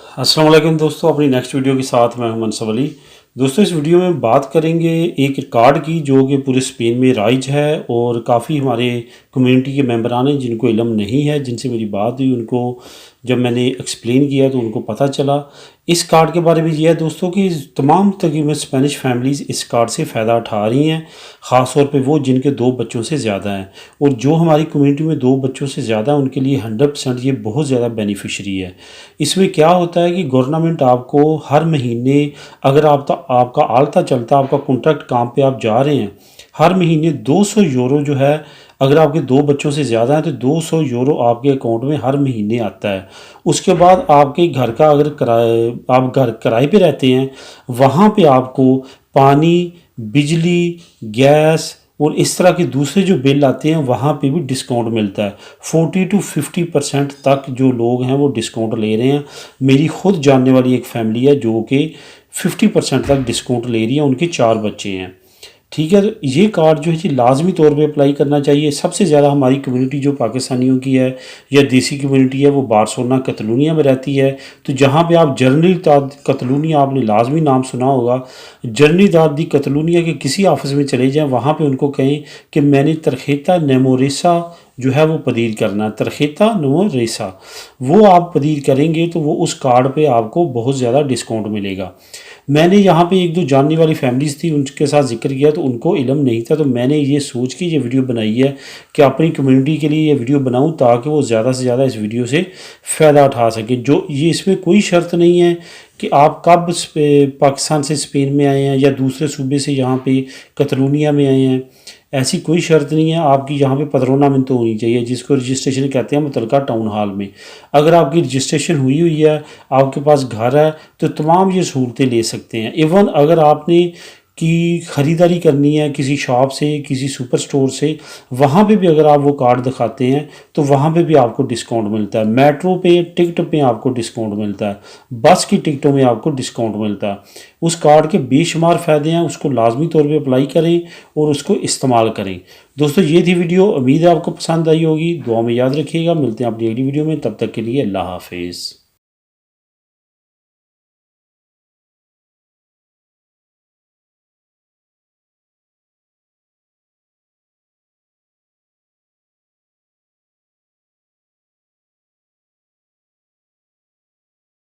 अस्सलाम वालेकुम दोस्तों, अपनी नेक्स्ट वीडियो के साथ मैं हूं मनसब अली। दोस्तों, इस वीडियो में बात करेंगे एक कार्ड की जो कि पूरे स्पेन में राइज है और काफ़ी हमारे कम्युनिटी के मेंबरान हैं जिनको इल्म नहीं है, जिनसे मेरी बात हुई उनको जब मैंने एक्सप्लेन किया तो उनको पता चला। इस कार्ड के बारे में ये है दोस्तों कि तमाम तकरीबन स्पेनिश फैमिलीज़ इस कार्ड से फ़ायदा उठा रही हैं, ख़ास तौर पे वो जिनके 2 बच्चों से ज़्यादा हैं। और जो हमारी कम्युनिटी में 2 बच्चों से ज़्यादा हैं उनके लिए 100% ये बहुत ज़्यादा बेनिफिशरी है। इसमें क्या होता है कि गवर्नमेंट आपको हर महीने, अगर आपका आलता चलता, आपका कॉन्ट्रैक्ट काम पे आप जा रहे हैं, हर महीने 200 यूरो जो है, अगर आपके 2 बच्चों से ज़्यादा हैं तो 200 यूरो आपके अकाउंट में हर महीने आता है। उसके बाद आपके घर का अगर आप घर किराए पे रहते हैं, वहाँ पे आपको पानी, बिजली, गैस और इस तरह के दूसरे जो बिल आते हैं वहाँ पे भी डिस्काउंट मिलता है। 40 टू 50% तक जो लोग हैं वो डिस्काउंट ले रहे हैं। मेरी खुद जानने वाली एक फैमिली है जो कि 50% तक डिस्काउंट ले रही है, उनके 4 बच्चे हैं। ठीक है, तो ये कार्ड जो है जी लाजमी तौर पे अप्लाई करना चाहिए। सबसे ज़्यादा हमारी कम्युनिटी जो पाकिस्तानियों की है या देसी कम्युनिटी है वो बार्सिलोना कतलूनिया में रहती है। तो जहाँ पे आप जर्नल कतलूनिया, आपने लाजमी नाम सुना होगा, जर्नल दी कतलूनिया के किसी ऑफिस में चले जाएँ, वहाँ पे उनको कहें कि मैंने तरखेता नेमोरेसा जो है वो पदीर करना है, तरखेता नेमोरेसा वो आप पदीर करेंगे तो वो उस कार्ड पे आपको बहुत ज़्यादा डिस्काउंट मिलेगा। मैंने यहाँ पे 1-2 जानने वाली फैमिलीज़ थी, उनके साथ ज़िक्र किया तो उनको इल्म नहीं था, तो मैंने ये सोच के ये वीडियो बनाई है कि अपनी कम्युनिटी के लिए ये वीडियो बनाऊँ ताकि वो ज़्यादा से ज़्यादा इस वीडियो से फ़ायदा उठा सकें। जो ये इसमें कोई शर्त नहीं है कि आप कब पाकिस्तान से स्पेन में आए हैं या दूसरे सूबे से यहाँ पे कतलूनिया में आए हैं, ऐसी कोई शर्त नहीं है। आपकी यहाँ पे पदरोनामिन तो होनी चाहिए, जिसको रजिस्ट्रेशन कहते हैं मुतलका टाउन हॉल में। अगर आपकी रजिस्ट्रेशन हुई हुई है, आपके पास घर है, तो तमाम ये सहूलतें ले सकते हैं। इवन अगर आपने की ख़रीदारी करनी है किसी शॉप से, किसी सुपर स्टोर से, वहाँ पे भी अगर आप वो कार्ड दिखाते हैं तो वहाँ पे भी आपको डिस्काउंट मिलता है। मेट्रो पे टिकट पे आपको डिस्काउंट मिलता है, बस की टिकटों में आपको डिस्काउंट मिलता है। उस कार्ड के बेशुमार फ़ायदे हैं, उसको लाजमी तौर पे अप्लाई करें और उसको इस्तेमाल करें। दोस्तों, ये थी वीडियो, उम्मीद है आपको पसंद आई होगी। दुआ में याद रखिएगा। मिलते हैं अपनी अगली वीडियो में, तब तक के लिए अल्लाह हाफिज़।